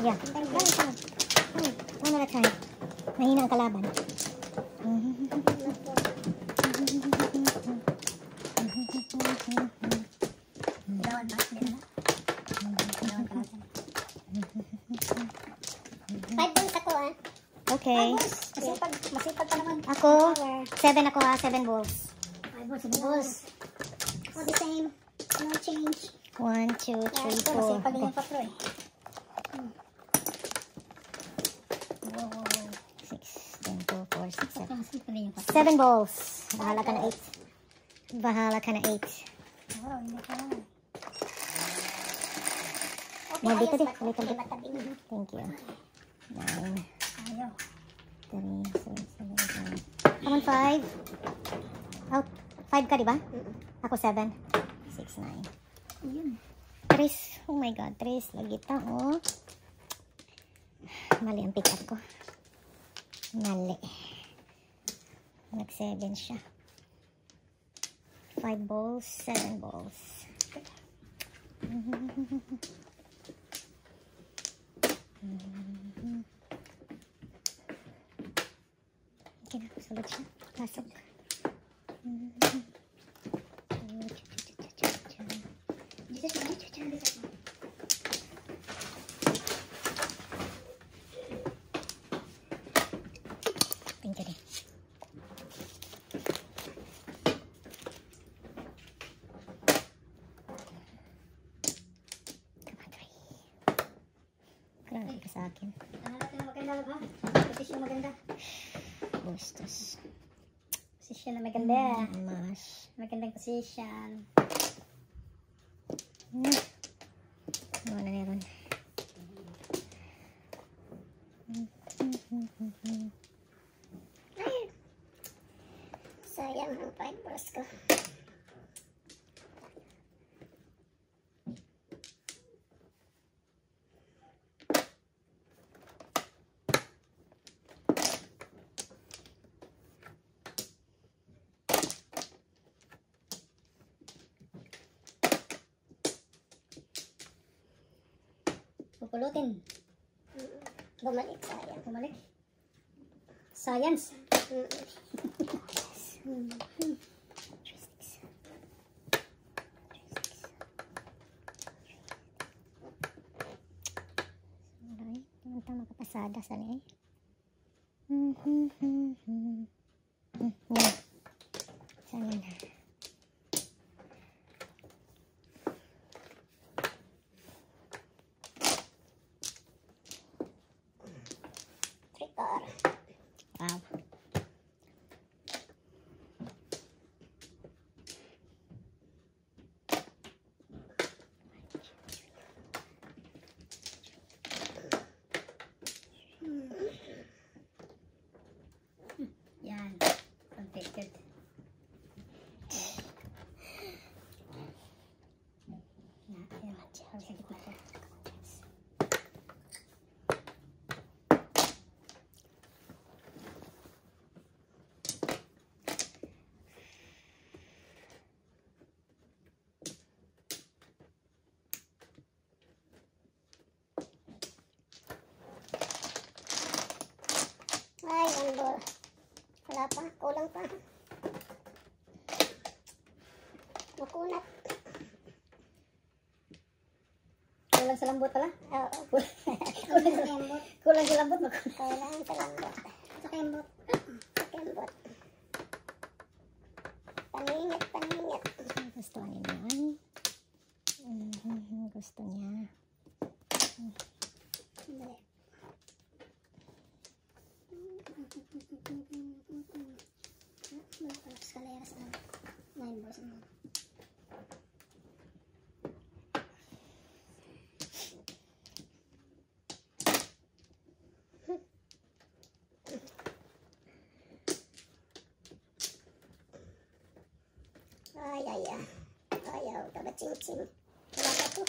Yeah. One at a time. Mahina ang kalaban. Five balls ako ah. Okay. Masipag pa naman. Ako, 7 ako ha. 7 balls. 5 balls, 7 balls. All the same. No change. 1, 2, 3, 4. Masipag din yung patro eh. 7 balls. Bahala ka na 8. Bahala ka na 8. Oh, hindi ka lang. More dito di. Little bit. Thank you. 9. Ayaw. 3, 6, 7, 8. Come on, 5. Out. 5 ka, di ba? Ako 7. 6, 9. Ayun. 3. Oh my God. 3. Lagita, oh. Mali ang pick up ko. Mali. Nag-7 siya. 5 balls, 7 balls. Okay na, sulod siya. Pasok. Thank you. Grabe ka sa akin. Natin ang maganda ha? Posisyon maganda. Bustos. Posisyon na maganda. Mas. Magandang posisyon. Ano na meron? Ay! Sayang ang 5 balls ko. Pupulutin. Bumalik, sayang. Bumalik. Science. Alright, naman tayo makapasada sa niya. Saan yun? Wow. Yan. Completed. Yan. Harus sa gitna ko. Ay, one ball. Wala pa, kulang pa. Makunat. Kulang sa lambot pala? Oo. Kulang sa lambot. Kulang sa lambot, makunat. Kulang sa lambot. Sa kembot. Sa kembot. Paningit, paningit. Gusto niya yan. Gusto niya. Dali. Escalera sa 9 balls naman. Ay, ay, ay. Ayaw, kabaching-ching. Wala pa ito.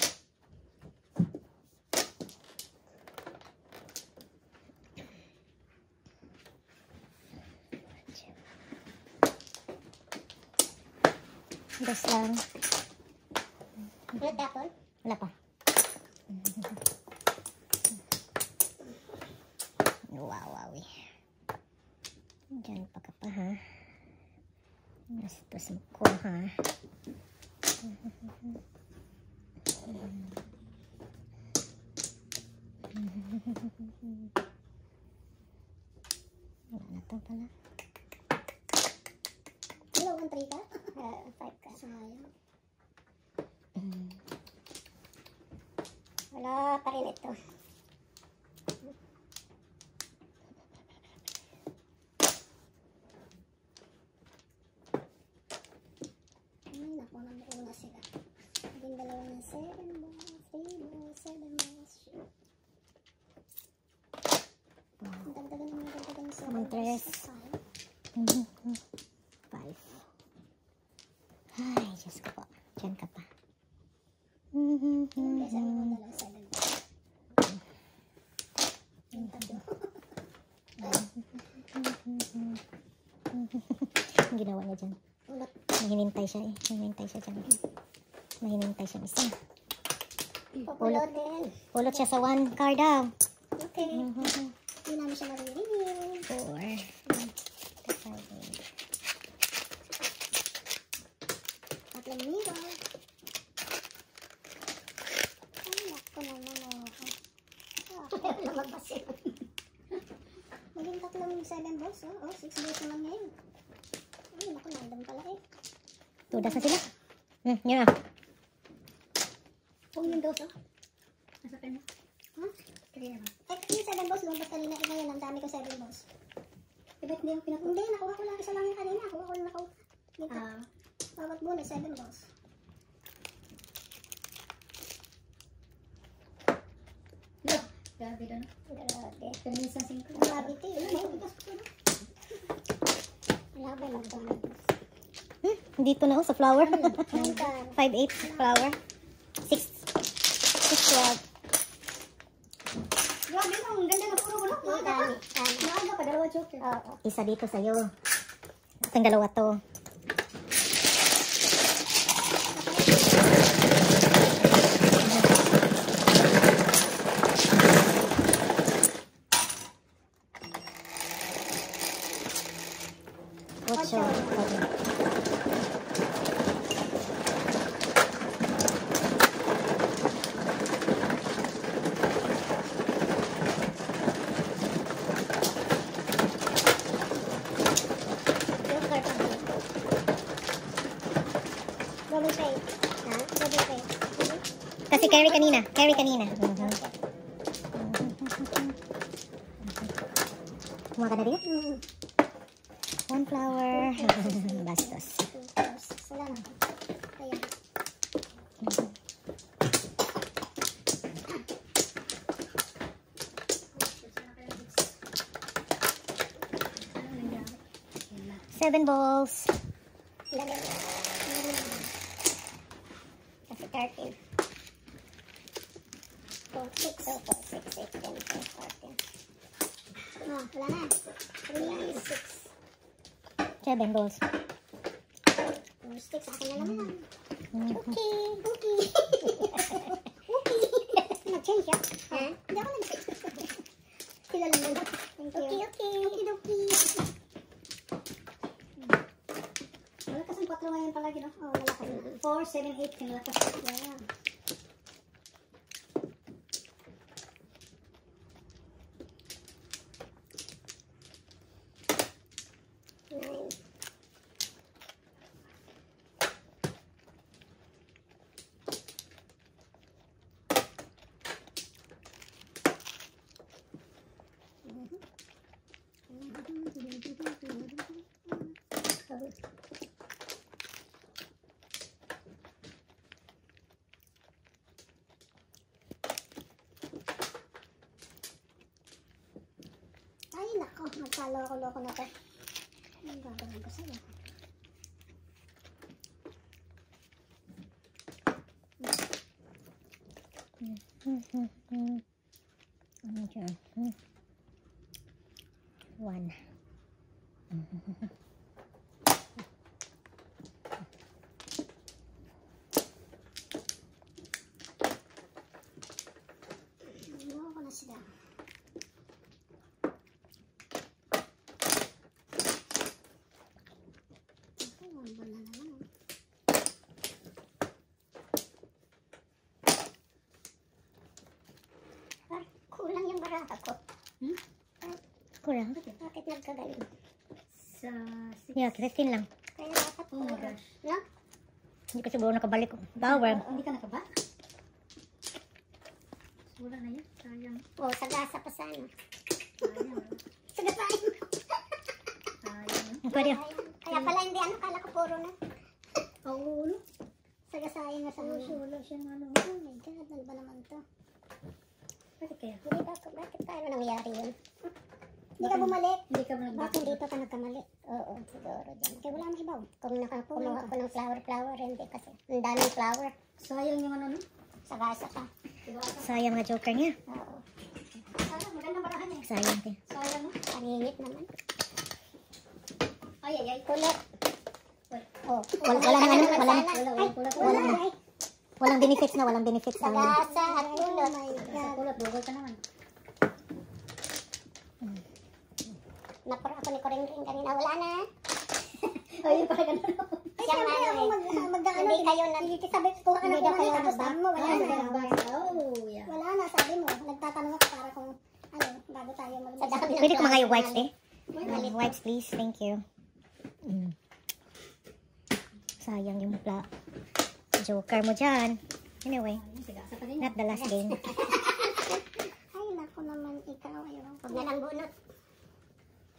Dos lang. Wala tapon? Wala pa. Diyan pa ka pa ha. Nastos ko ha. Wala na to pala. Hello, 1-3 ka? 5 ka. Sayang. Wala pa rin ito. Ay, naku, namuuna sila. Naging dalawa na 7 balls, 3 balls, 7 balls. Dagdagan naman, dagdagan sa 7 balls. 5. Ay, Diyos ko po. Diyan ka pa. Kaya sabi mo dalawa 7 balls. Yung tatlo. Ang ginawa niya dyan. Ulot. Mahinintay siya eh. Mahinintay siya dyan. Mahinintay siya isa. Pupulot din. Pulot siya sa 1 card daw. Okay. Hindi namin siya maririnig. 4. 5. Tatlong libo. Ay, naku naman ako. Lumabas yun. Naging tatlong 7 balls. Oh, 6 balls naman ngayon. Ay, naku, nandun pala eh. Tudas na sila. Yun na. Kung yung dos, oh. Nasa pen mo? Ha? Kaya naman. Eh, yung 7 balls, lumabas kanina. Eh, ngayon, ang dami ko 7 balls. Diba, hindi yung pinapunta? Hindi, nakuha ko lang isa lang yung kanina. Nakuha ko lang nakuha. Dito. Bawat bonus, 7 balls. Look, grabe doon. Grabe. Kanina sa 5. Grabe, te. Wala ba McDonald's? Dito na sa flower. 9 5-8 flower. 6-12. Grabe na, ang ganda na puro bulok. Maaga pa, dalawa joker. Isa dito sa'yo. Itong dalawa to. Ocho. Double pay. Ha? Double pay. Kasi carry kanina. Carry kanina. Kumuha ka na rin? 1 flower. Bastos. Salamat. Ayan. Seven balls. Lagay. Kasi 13. 4, 6. 4, 6, 8, 10, 14. Oh, wala na. 3, 6. 7 balls. 4, 6. Akin na naman. Okay. Okay. Okay. Nag-change siya? Ha? Hindi ako nag-change. Sila lang lang. Thank you. Okay, okay. Okay, okay. Malakas ang 4 ngayon palagi, no? Oo, malakas. 4, 7, 8. Kinalakas. Yeah. Ay, nako. Magkaloko-loko na to. Ang gagawin ko sa'yo. Ano dyan? 1. Ano ko na sila. para ako. Kurang. Bakit nagkagaling? Sa Yeah, 15 lang. Kaya dapat Oh my gosh. No? Hindi ko siguro nakabalik ko. Power. Hindi ka nakaba? Wala na yan. Sayang. Oh, sagasa pa sana. Sayang. Sagasain. Sayang. Pwede. Kaya pala hindi ano, kala ko puro na. Oo, no? Sagasain na sa mga. Wala siyang ano. Oh my God, ano ba naman to? Bakit kaya? Hindi ba, bakit paano nangyari yun? Hindi ka bumalik. Hindi ka nagbaka. Bakit dito ka nagkamali? Oo, siguro dyan. Kaya wala nang ibaw. Kung nakakuha ko ng flower, hindi kasi. Ang daming flower. Sayang yung ano, no? Sagasa ka. Sayang nga joker niya. Oo. Sayang, magandang barahan niya. Sayang din. Sayang, no? Paningit naman. Ay, ay, ay. Kulit. Oh, Walang ano, walang- wala. Ay, Walang benefits na, walang benefits na. sagasa at kulot. Sa kulot, bugol ka naman. Napura ako ni Koring-ring kanina. Wala na. Ay, pa ganun. Siya nga hindi kayo na. Sabi ko, ano ko na tapos mo. Wala na. Oh, yeah. Wala na, sabi mo. Nagtatanong ako para kung ano, bago tayo mag- Pwede ko mga yung wipes eh. Wipes please, thank you. Sayang yung joker mo dyan. Anyway, Sigasa pa din. not the last game. Ay, naku naman ikaw. Ayaw. Huwag na lang bunot.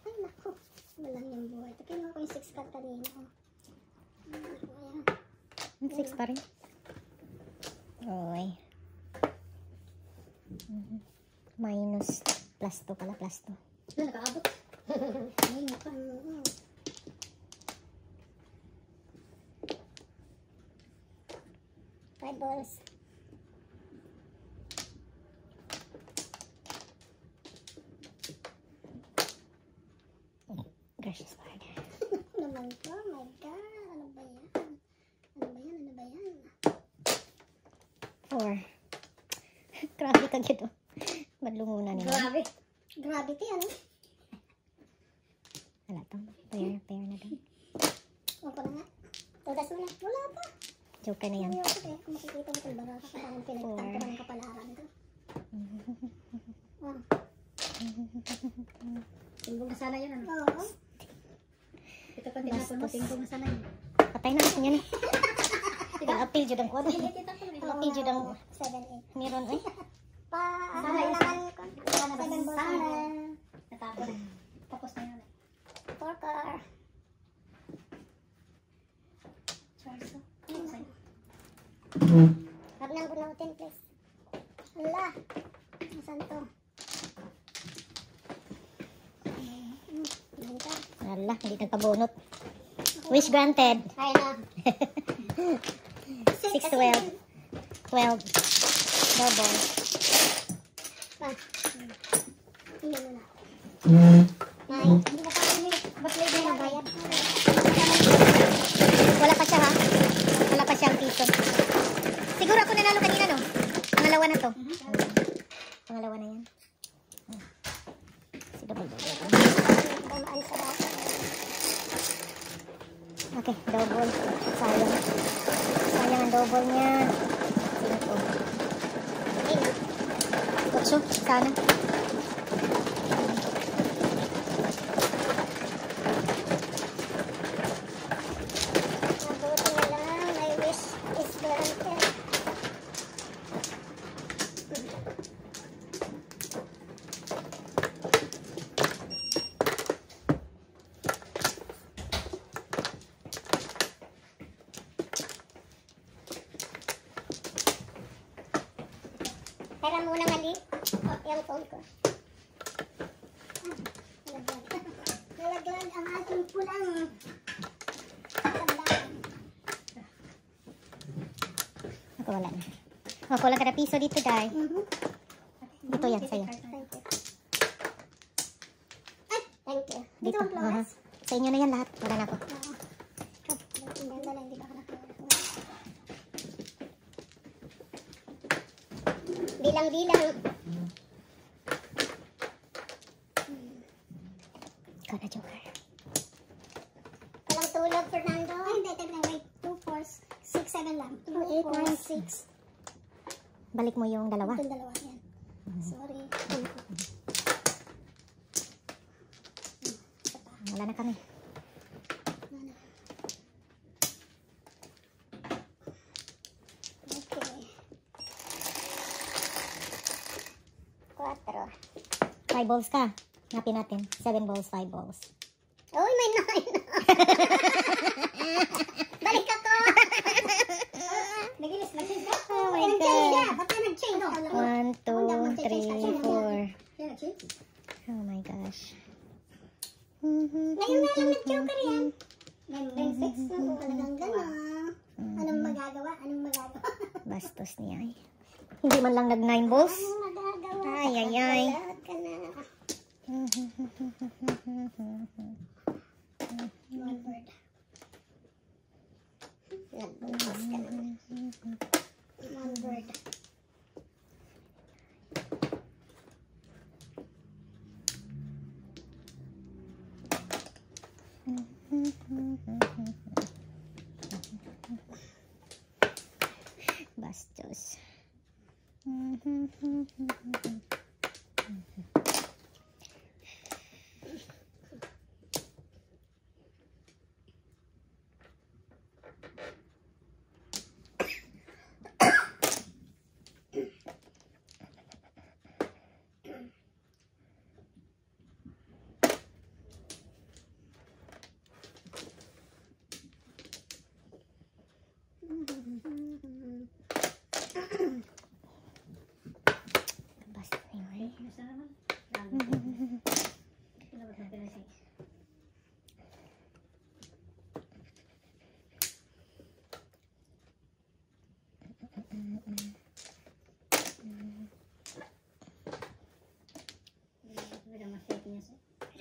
Ay, naku. Walang yung buhay. Ito, kinuha ko yung 6 card kanina. Ayan. 6 pa rin. Oy. Minus plus 2 pala, plus 2. Ano, nakaabot? Ay, mukha. 5 balls. Gracious Lord. Naman po, oh my God. Ano ba yan? Ano ba yan? Ano ba yan? 4. Grabe ka dito. Madlungunan nila. Grabe. Gravity, ano? Wala to. Pair na din. Huwag ko na nga. Tudas mo na. Wala pa. Joker na yan. Ayoko eh. Kung makikita mo kung baga ka parang pinagtanto ng kapalaran ko. Oh. Timbong na sana yun, ano? Oo. Ito pa tinapon mo, timbong na sana yun. Patay na kasi yan eh. Pag-appeal dyan ang kuwan. Kita ko, Pag-appeal dyan ang 7, 8. meron eh. Ano Sana yun. naman ko? Sana ba? 7 balls Sana. na. Natapon. Tapos na yun. 4 car. Charles, oh. Ano sa'yo? Huwag nang bunutin, please. Hala. Nasaan to? Benta. Wala, hindi nagpabunot. Wish granted. Ay na. 6, 12. 12. Double. Ah. Hindi mo na. Ay, hindi mo pa rin eh. Ba't lady na bayad? Wala pa siya ha. Wala pa siyang piso. Siguro ako nanalo kanina no. Pangalawa na to. Pangalawa na yan. Si double. Damaan sa bata. Okay, double. Sayang. Sayang ang double niya. 5. Ay na. 8. Sana. Mabuti na lang. My wish is granted. Pera muna mali. Yung phone ko. Nalaglag ang ating pulang. Tandaan. Ako wala na. Oh, kulang ka na piso dito, Day. Dito yan, sa'yo. Thank you. Ay, thank you. Dito. ang flowers? Sa inyo na yan lahat. Wala na ako. Oo. Ang ganda lang, di ba ka nakuha? Bilang-bilang. Ikaw na, Joker. Walang tulog, Fernando. Ay, hindi. Teka, wait. 2, 4, 6, 7 lang. 2, 8, 9, 6. Balik mo yung dalawa. Itong dalawa yan. Sorry. Wala na kami. Okay. 4. 5 balls ka. Ngapin natin. 7 balls, 5 balls. Uy, may 9. Balik ako. Nag-change ka? Oh my Nag-change God. ka. Ba't ka nag-change? 1, 2, 3, 4. Oh my gosh. Ngayon nga lang nag-joker yan. May fix na kung talagang gano'n. Anong magagawa? Bastos niya ay. Hindi man lang nag 9 balls. Anong magagawa? Ay, ay, ay. Lahat ka na. One word. Nagbukas ka na. One word. Bastos. Bastos niya ay.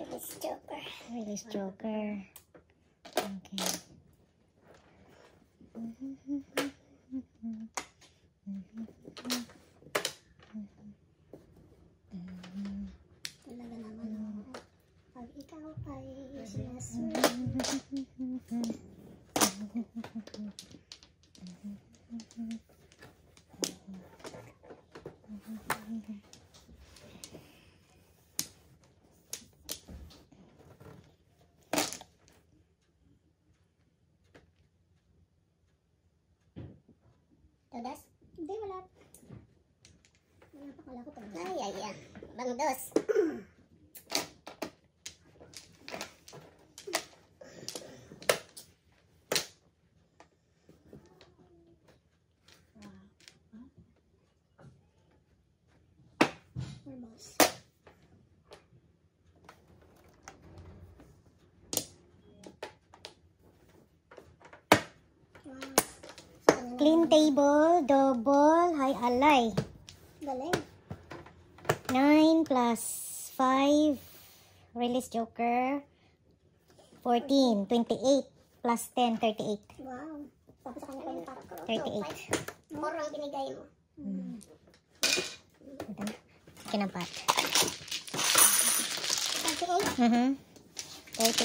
Release joker. Release joker. Okay. Talaga naman. Pag ikaw ay sinasuri. Todas? Hindi, wala. Wala pa pala ko todas. Ay, ay, ay. Bangdos. Four balls. Wow. Clean table, double, high alay. Galing. 9 plus 5, release joker, 14, 28, plus 10, 38. Wow. Tapos sa kanya pa yung tatlo. 38. More ang binigay mo. Ito na. Kinapat. 38. 38.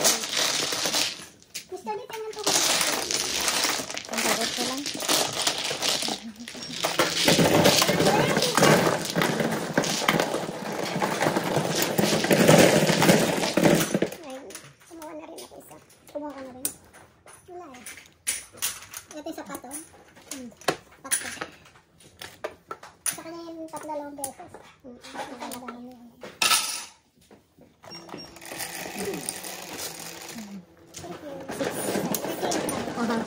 Mr. Lee, tingnan po. Pagkagot ko lang. Ayun. Kumuha na rin ako isa. Kumuha ka na rin. Wala eh. Ito yung sapato. Pato. Sa kanya yung 3 beses. Nakalagay mo yun. Thank you. Aha.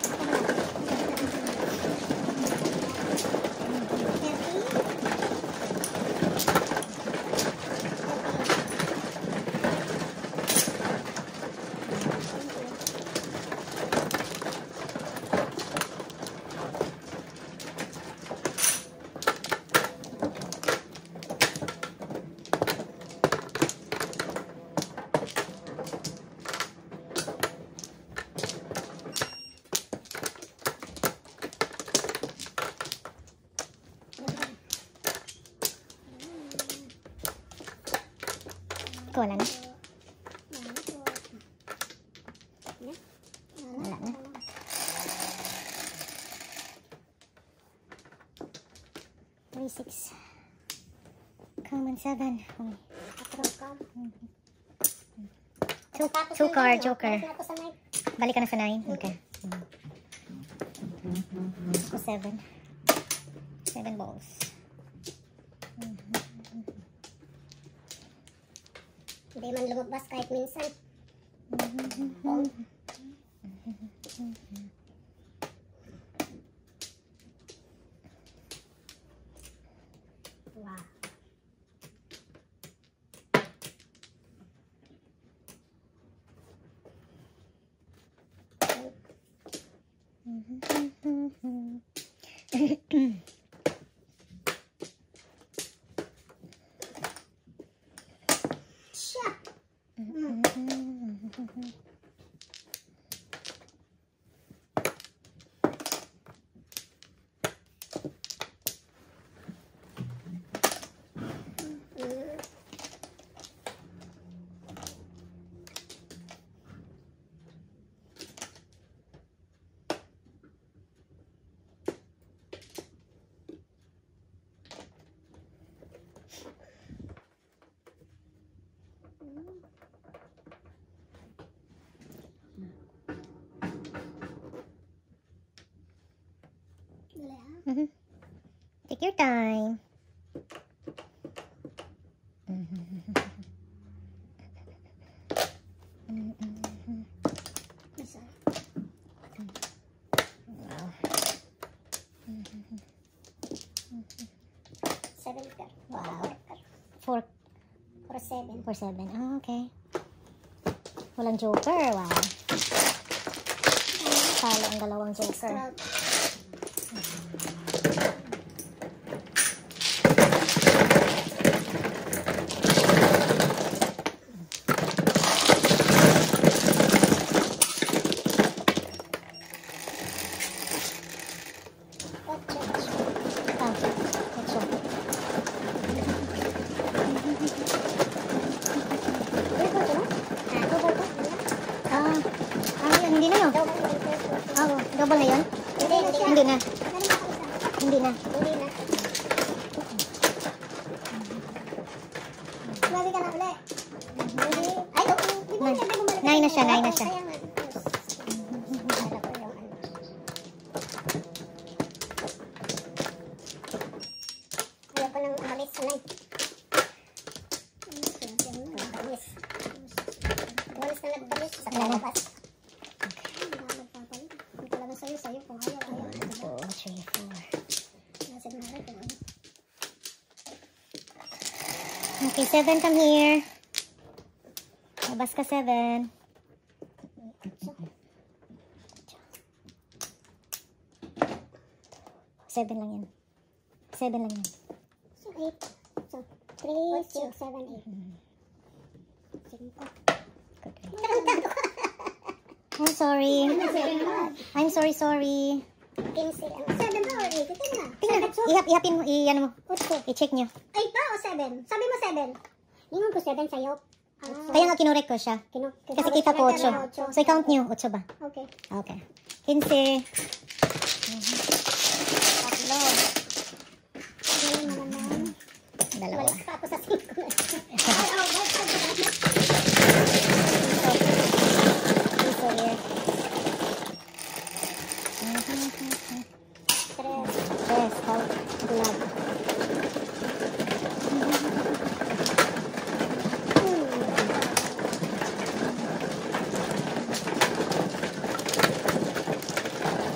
'Ko wala na. Wala na. Three, 6. Common 7. Two card, joker. Balik na ako sa night. Balik ka na sa 9. Okay. Ako 7. 7 balls. Hindi man lumabas kahit minsan. Wow. Siya. Take your time. Wow. 7 ka. Wow. 4 For 7. for 7. Ah, okay. Walang joker. Wow. Talo ang dalawang joker. Ah, let's show. Hindi na yun. Oh, double na yun? Hindi na. Hindi na. Grabe ka na ulit. Ay, Nine na siya, nine na siya. Ayaw ko nang umalis sa night. Umalis na nagpalis sa kalabas. Ang talaga sa'yo kung ayaw. 2, 3, 4. Nasa ginagawa ko. Okay, 7 come here. Labas ka 7. Seven lang yan. 7 lang yan. So, 8. So, 3, 6, 7, 8. I'm sorry. I'm sorry. 15. 7 ba or 8? Tingnan na. Tingnan, ihapin mo, ano mo, 8. i-check nyo. 8 ba o 7? Sabi mo 7. Lingon ko 7 sa'yo. Kaya nga kinurek ko siya. Kasi kita ko 8. So, i-count nyo, 8 ba? Okay. Okay. 15. Tatlo. Galing na naman. Dalawa. Balik pa ako sa 5. So, here. 3. Yes, count. Blood.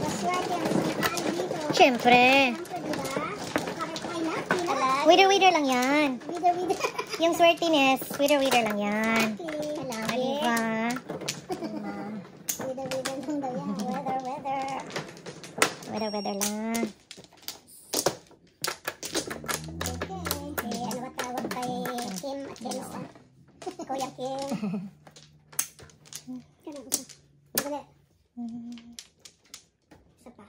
Maswerte ang sangkaan dito. Siyempre. Wider Wider lang yan. Wider. Yung swertiness, wider lang yan. Lagi. Diba? Wider lang daw yan. Weather lang. Okay. Ano ba tawag kay Kim at Kensa? Kuya Kim. Kaya ko sa. Dali. Isa pa.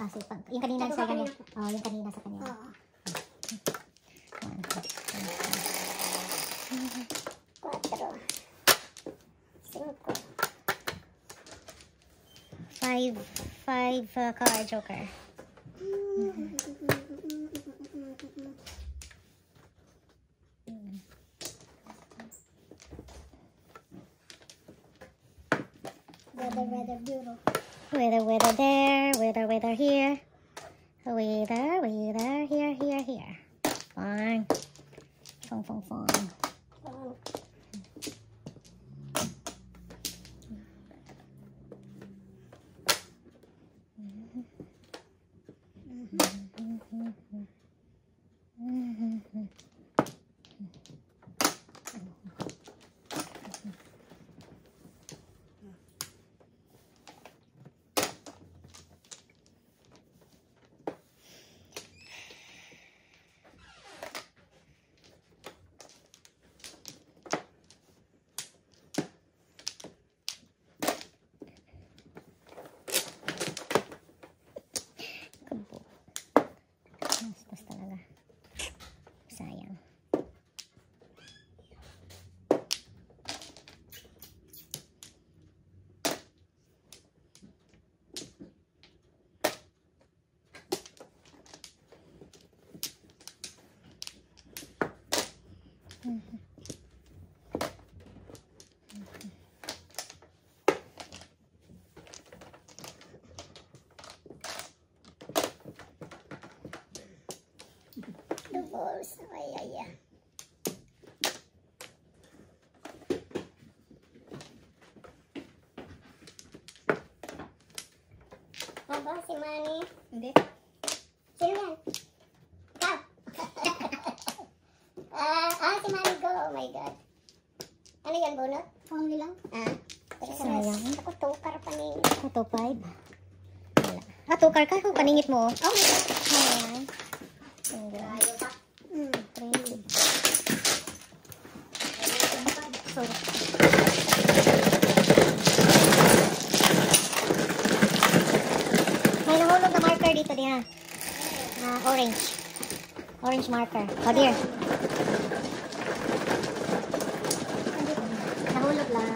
Ah, so, yung kanina sa kanya. Oh, yung kanina sa kanya. Oo. 5 card joker. Weather bureau. Weather there, weather here. Weather here. Fun. Fun. Bastos talaga. Sayang. The balls. Ay. Aba, si Manny. Hindi. Sino yan? Ikaw. Si Manny go. Oh my God. Ano yan, bunot? Only lang. Sayang. Ako tukar pa ni. Ito, 5. Wala. Tukar ka. Paningit mo. Oh my God. Ayan. Ayaw pa. 3. Sorry. May nahulog na marker dito diha. Orange. Orange marker. Oh dear. Nahulog lang.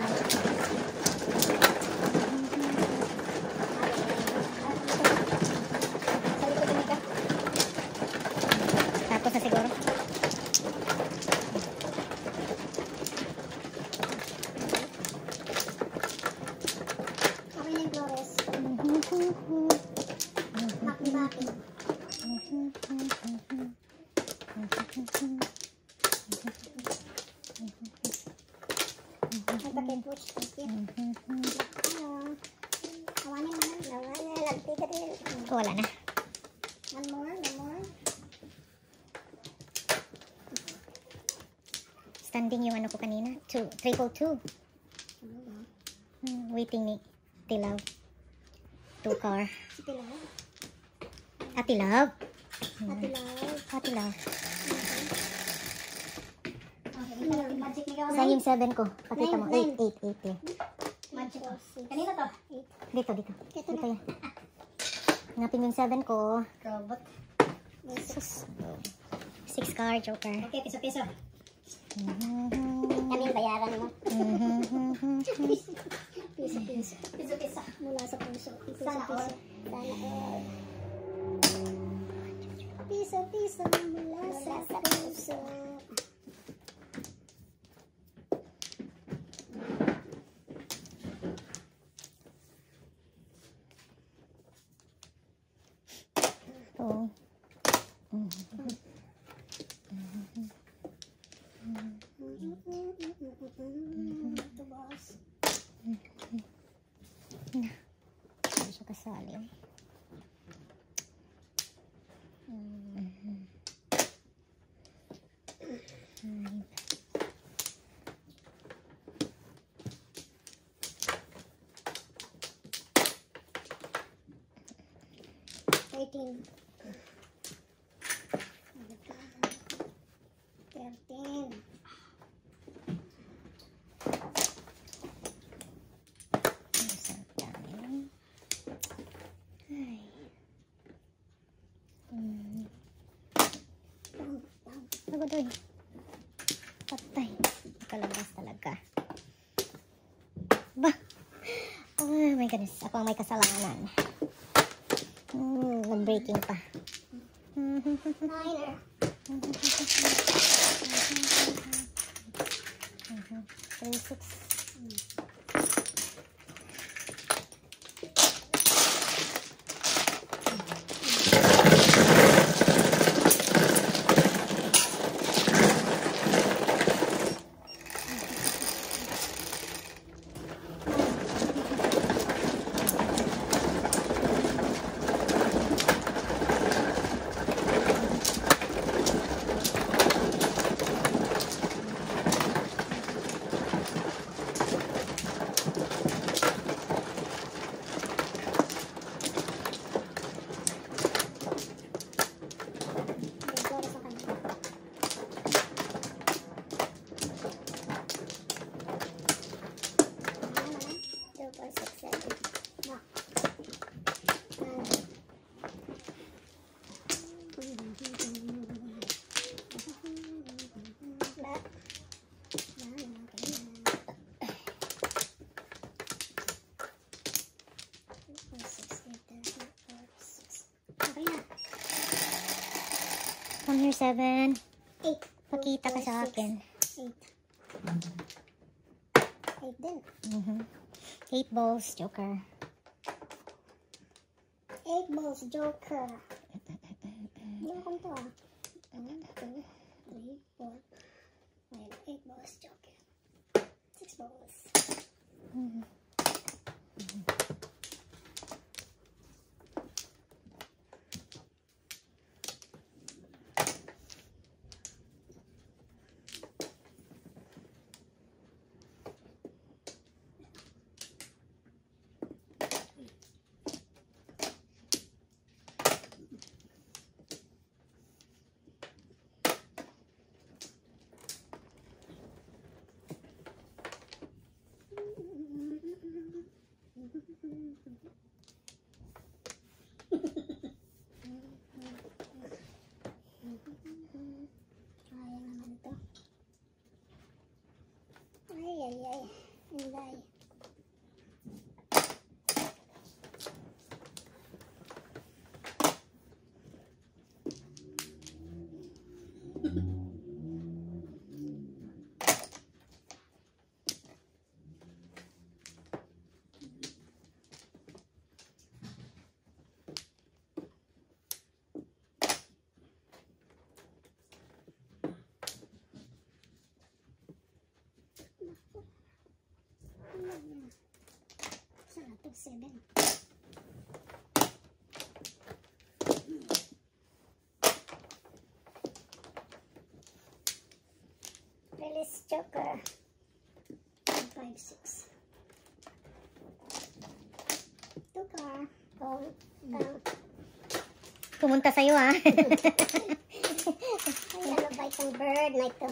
Tapos na siguro. Okay na yung Flores. Baki. Nagpapipos. Kawanin mo na. Nagtiga din. Wala na. One more. Standing yung ano ko kanina. 302. Waiting ni Tilaw. 2 car. Si Pilar. Atilaw. Ate Lau. Magic ni Gawa. Saan yung 7 ko? Pakita mo. 8 eh. Magic. Kanina to? Dito. Dito yan. Hanapin mo yung 7 ko. Robot. Sus. 6 car, joker. Okay, piso-piso. Kami yung bayaran mo. Piso. Piso-piso. Mula sa puso. Sana all. Piso mula sa puso. Ito. Ito, boss. Hindi siya kasali. Thirteen. Agoy. Patay. Kalabas talaga. Ba? Oh my goodness. Ako ang may kasalanan. Nag-breaking pa. Niner. 36. Come here, 7. 8. Pakita ka sa akin. 8. 8 din. 8 balls, joker. 8 balls, joker. Hindi ko to ah. 1, 2, 3, 4, 5, 8 balls, joker. 6 balls. Sayang naman ito. Ay. Inday. Saan ito? 7. Release joker. 5, 6. Joker. Oh, Pumunta sa'yo, ah. ay, ano ba itong bird na ito?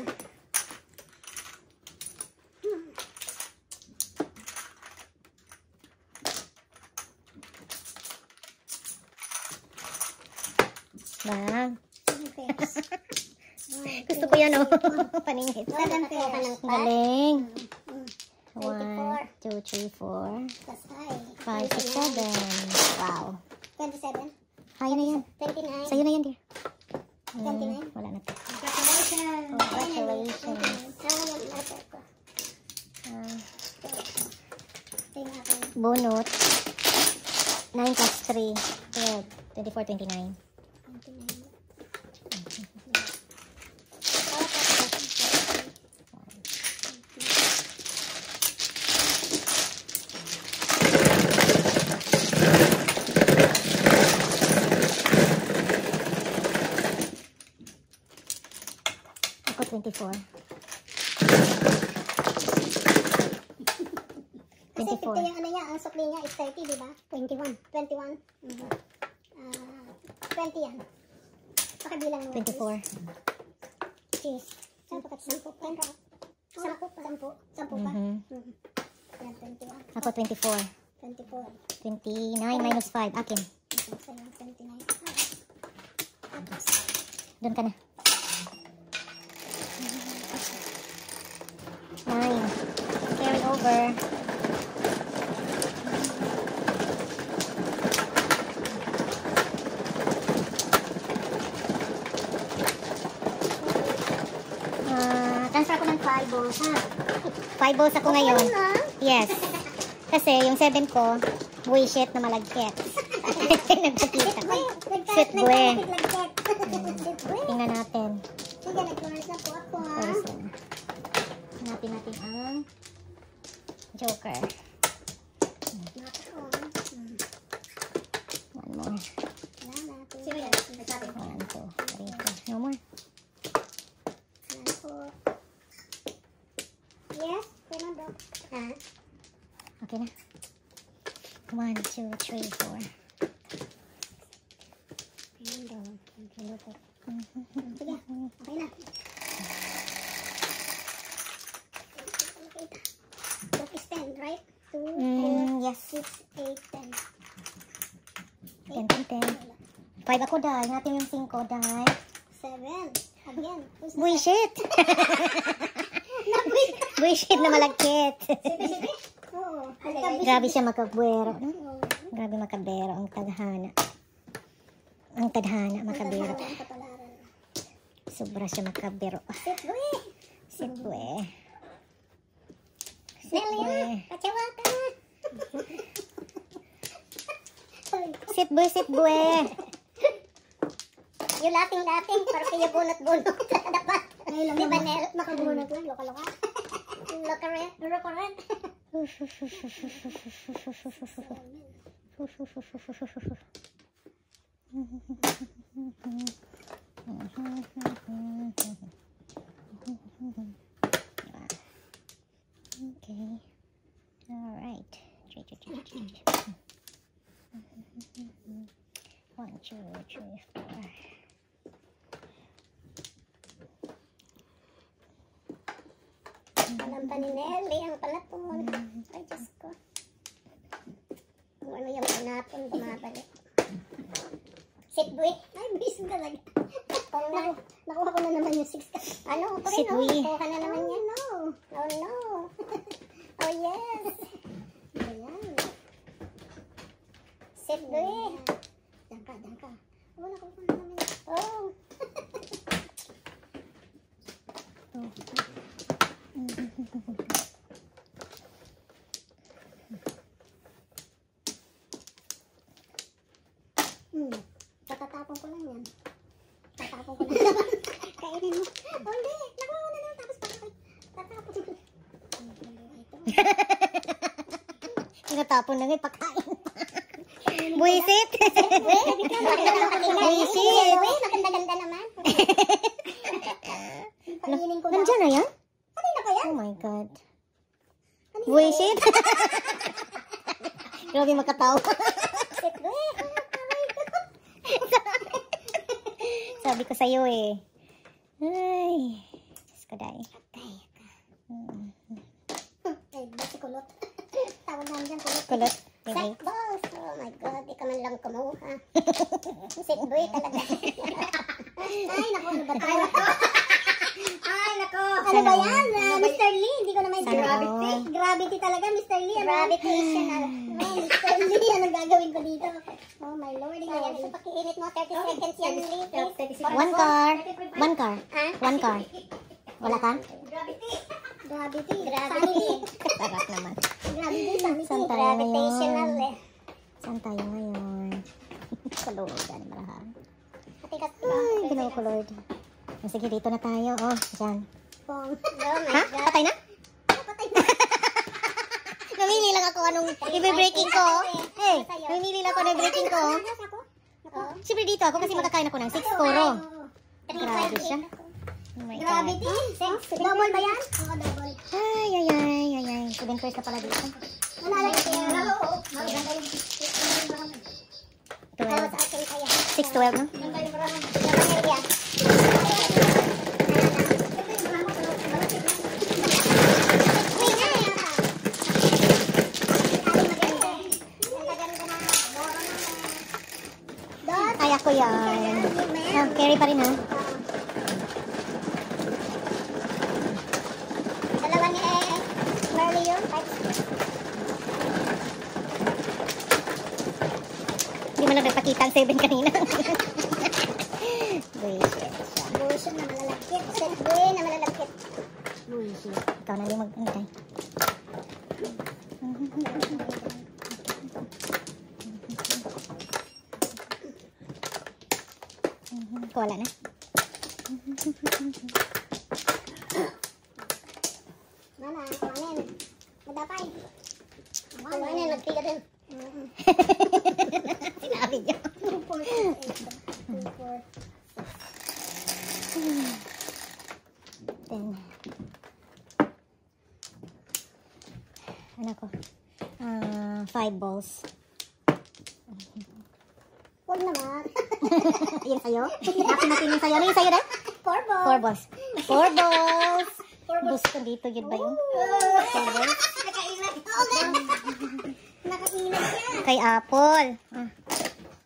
Bang. 7 pairs. Gusto ko yan, oh. Paningit. 7 pairs. Galing. 1, 24. 2, 3, 4, Plus high. 5, 6, 7. Wow. 27. Kaya na yan. 29. Sa'yo na yan, dear. 29. Wala na to. Congratulations. Congratulations. Saan yung marker ko? Tingnan ko. Bunot. 9 plus 3. 12. 24, 29. 29. Ako 24. Kasi 24. 50 yung ano niya, ang supli niya is 30, di ba? 21. 21. 20 yan. Pakabilang mo. 24. Cheese. 10 pa. 10 pa. 10 pa. Yan, 21. Ako 24. 24. 29 minus 5. Akin. So, 29. Tapos, Doon ka na. 9. Carry over. Transfer ko ng 5 balls, ha? 5 balls ako ngayon. Yes. Kasi yung 7 ko, bullshit na malagkit. Nagpakita. Sweet bue. Tingnan natin. Sige, nag-chorus na po ako, ha? First one. Hanapin natin ang joker. One more. Sige, 1, 2, 3, 4. No more. yes, remember. Okay na. 1, 2, 3, 4. Sige, okay na. Book is 10, right? 2, 4, Yes. 6, 8, 10. 10, 10, 10. 5 ako, dahil. Natin yung 5, dahil. 7. Again. Bullshit! Bullshit na malagkit. Oo. Grabe siya makabwero. No? Oo. Grabe makabero ang tadhana. Ang tadhana, makabero. Ang kapalaran. Sobra siya makabiro. Sitboy. Sitboy. Nelia, pacawa ka na. Sitboy, sitboy. Yung lating-lating, parang kaya bunot-bunot. Dapat. Di ba, Nel? Makabunot lang, loka-loka. Loka rin. Loka rin. Okay. All right. 1, 2, 3, 4. Alam pa ni Nelly ang palapon. Ay, Diyos ko. Kung ano yung panapon, bumabalik. Sitboy. Ay, bis talaga. Nakuha ko na naman yung 6. Ano? Ito rin, no? Sitboy. Nakuha na naman yan, no? Oh, no. Oh, yes. Ayan. Sitboy. Dangka. Oh, nakuha na naman yan. Oh. Tatatapon ko lang yan. Tatapon ko lang naman. Kainin mo. Oh, hindi. Nakuha ko na lang. Tapos tatapon ko. Tinatapon na nga, pagkain. Buisit. Buisit. Maganda-ganda naman. Kainin ko na. Nandiyan na yan? Kanina pa yan? Oh my God. Buisit. Grabe makatawa. Sabi ko sa'yo eh. Ay. Diyos ko dahil. Ay, basi kulot. Tawag namin dyan kulot. Kulot. Sack balls. Oh my God. Di ka man lang kumuha. Sitboy talaga. Ay, naku. Ano ba tayo? Ay, naku. Ano ba yan? Mr. Lee. Hindi ko naman gravity. Gravity talaga, Mr. Lee. Gravitational. Mr. Lee. Anong gagawin ko dito? Oh my Lord. Ayan, sa pakiinit mo. 30 seconds yan, Lee. Please. One car. One car. Ah? One car. Wala ka? Gravity. Sarap naman. Gravity. Saan tayo Gravitational ngayon? eh. Saan tayo ngayon? Kalogan, malahan. Atikas Ay, ginawa ko, Lord. Sige, dito na tayo. Oh, dyan. Oh my Ha? God. Patay na? Patay na. Namili lang ako anong i-breaking ko. Hey, namili lang ako ng breaking ko. Siyempre dito ako kasi makakain ako ng 6 puro. Grabe siya. Oh my God. Gravity? Double ba yan? Oo, double. Ay. 7 first na pala dito. Manalagay ko yan. 12. Sa akin kaya. 6, 12, no? Ay, ako yan. Ah, carry pa rin, ha? Dalawa ni Marley yun. Hindi mo na nagpakita ang 7 kanina. Bullshit. Bullshit na malalagkit. Setboy na malalagkit. Bullshit. Ikaw na din mag-antay. Wala na. Mana, kumanin. Madapay. Kumanin, nagtiga din. Sinabi niyo. 10. Ano ko? 5 balls. Huwag naman. Yung sayo? Natin yung sayo. Ano yung sayo na? 4 balls. 4 balls. 4 balls. Gusto dito yun ba yun? 4 balls. Nakailan. Nakailan siya. Kay Apple.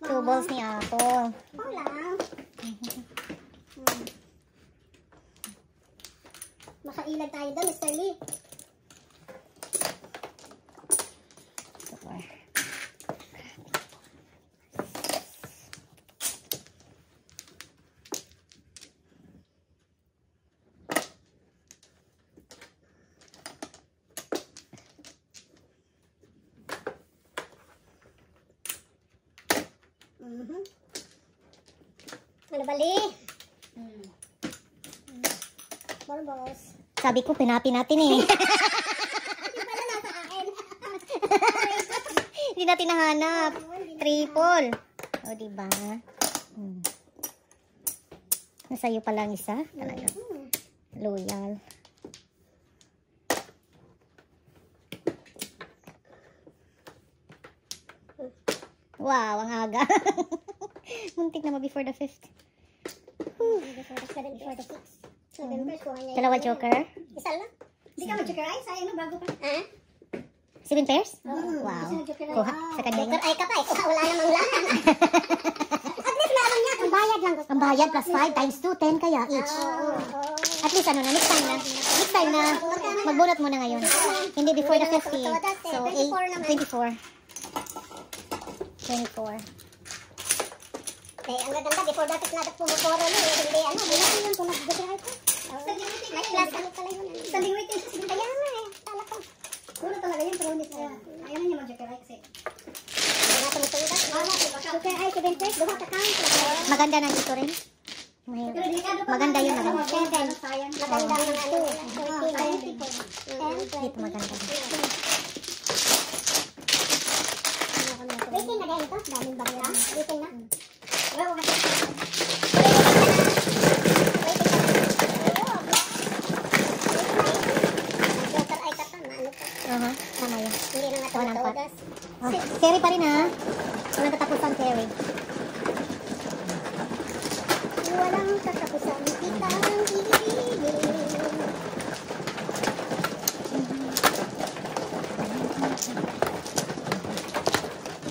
2 balls ni Apple. Wala. Makailan tayo doon, Mr. Lee. Ano bali? Balbos. Sabi ko, pinapi natin eh. Pala nasa akin. Hindi natin nahanap. Triple. O, diba? Nasa'yo pa lang isa. Talaga. Loyal. Wow, ang aga. Muntik na before the 5th. Before the 6th. 7 first, kuha niya. Dalawa joker. Isa lang. Hindi ka mag-joker ay, sa ano, bago pa. Ha? 7 pairs? Oo. Wow. Joker ay. Kuha sa kanya Joker yun. ay ka pa. Wala namang laman. At least meron niya. Ang bayad lang. Ang bayad plus 5 times 2, 10 kaya each. At least ano na, next time na. Next time na, magbunot mo na ngayon. Hindi before the 50. So, 8, 24. 24. Eh, ang gaganda, before dapat na pumuporo mo, hindi ano, hindi yun kung nag-joker ay ka. May class ano pala yun. Sa lingwit yun. Kaya nga eh, tala ko. Puro talaga yun, pero hindi kaya. Ayaw na niya mag-joker ay kasi. Hindi na tumutulat. Joker ay, 7 first, duha ka count. Maganda na dito rin. Maganda yun, maganda. 7. Sayang. Maganda ng ano, 14. Dito maganda. Waiting na dahil ito, daming barya. Waiting na. Joker ay katama, ano pa? Tama yun. Hindi na natutudas. Carry pa rin ha. Walang katapusan carry. Walang katapusan kitang ibigin.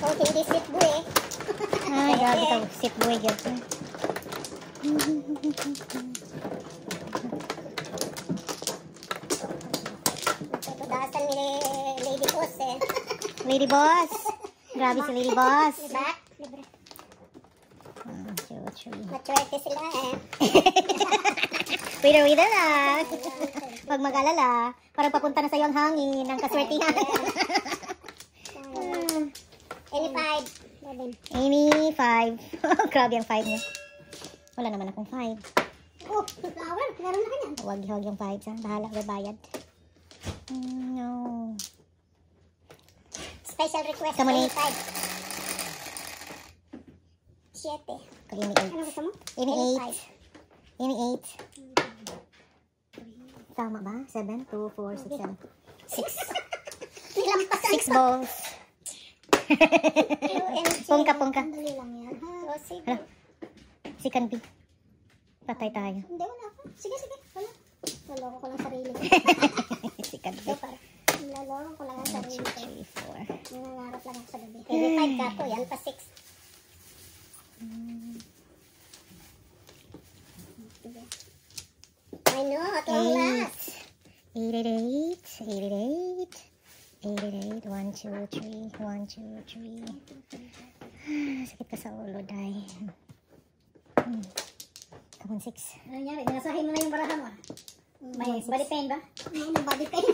Kung hindi sweet boy eh. Ay, grabe ka. Sit boy, girl. Tudasan ni Lady Boss eh. Lady Boss. Grabe si Lady Boss. Diba? 1, 2, 3. Maturity sila eh. Wither lang. Pag mag-alala, parang papunta na sa'yo ang hangin ng kaswertihan. Any 5. Amy, 5. Grabe ang 5 niya. Wala naman akong 5. Oh, flower. Meron na kanyan. Huwag yung 5 ha. Bahala, bayad. No. Special request. Come on, any eight. 5. 7. Amy, Ano 8. gusto mo? Amy, Any 8. Amy, 8. Tama ba? 7, 2, 4, 6, 7. 6. Nilampasan 6 balls. Pungka, pungka. Dali lang yan. Ha? O, sige. Hala. Second B. Patay tayo. Hindi, wala ako. Sige, sige. Wala. Naloko ko lang sarili ko. Second B. So, para. Naloko ko lang ang 1, sarili 2, ko. 3, 4. Nangangarap lang ako sa gabi. Any 5 ka po. Yan pa 6. I know. At long last. 8, 8, 8, 8, 8, 1, 2, 3, 1, 2, 3. Sakit ka sa ulo, Day. Come on, 6. Ano nangyari? Binasahin mo na yung barahan mo. May body pain ba? May na body pain.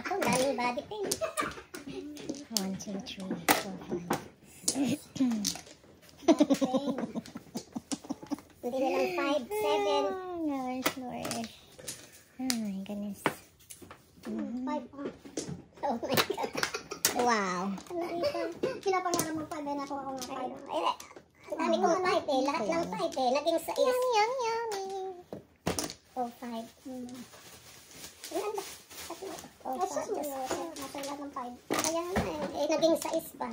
Ako, daming body pain. 1, 2, 3, 4, 5. Body pain. Hindi na lang 5, 7. Oh, gosh, Lord. Oh, my goodness. 5. Oh my God. Wow. Pinapangarap mo 5. Ako nga 5. Eh, ang dami kong 5 eh. Lahat ng 5 eh. Naging 6. Yummy. Oh, 5. Ilan ba? Oh, 5. Nasa lahat ng 5. Kaya nga eh. Naging 6 pa.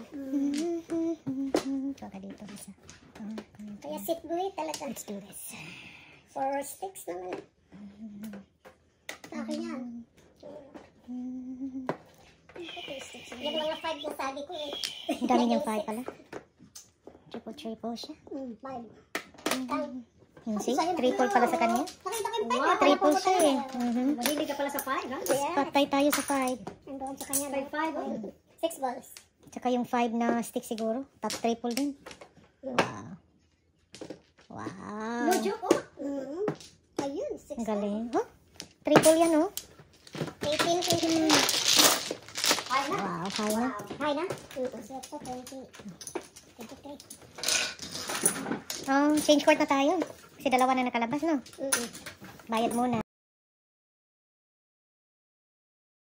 Ito ka dito, isa. Kaya sit buwi talaga. Let's do this. 4 sticks naman. Sa akin yan. Yung mga 5 na sabi ko eh. Ang dami niyang 5 pala. Triple siya. 5. Yung see? Triple pala sa kanya. Nakita ko yung 5. Triple siya eh. Mahilig ka pala sa 5, ha? Patay tayo sa 5. Andoon sa kanya. 5. 6 balls. Tsaka yung 5 na stick siguro. Top triple din. Wow. Wow. No joke, oh. Ayun, 6. Ang galing. Huh? Triple yan, oh. 18, 20. Ay na. Wow, high na. High na? 20. Oh, change court na tayo. Kasi dalawa na nakalabas, no? Bayad muna.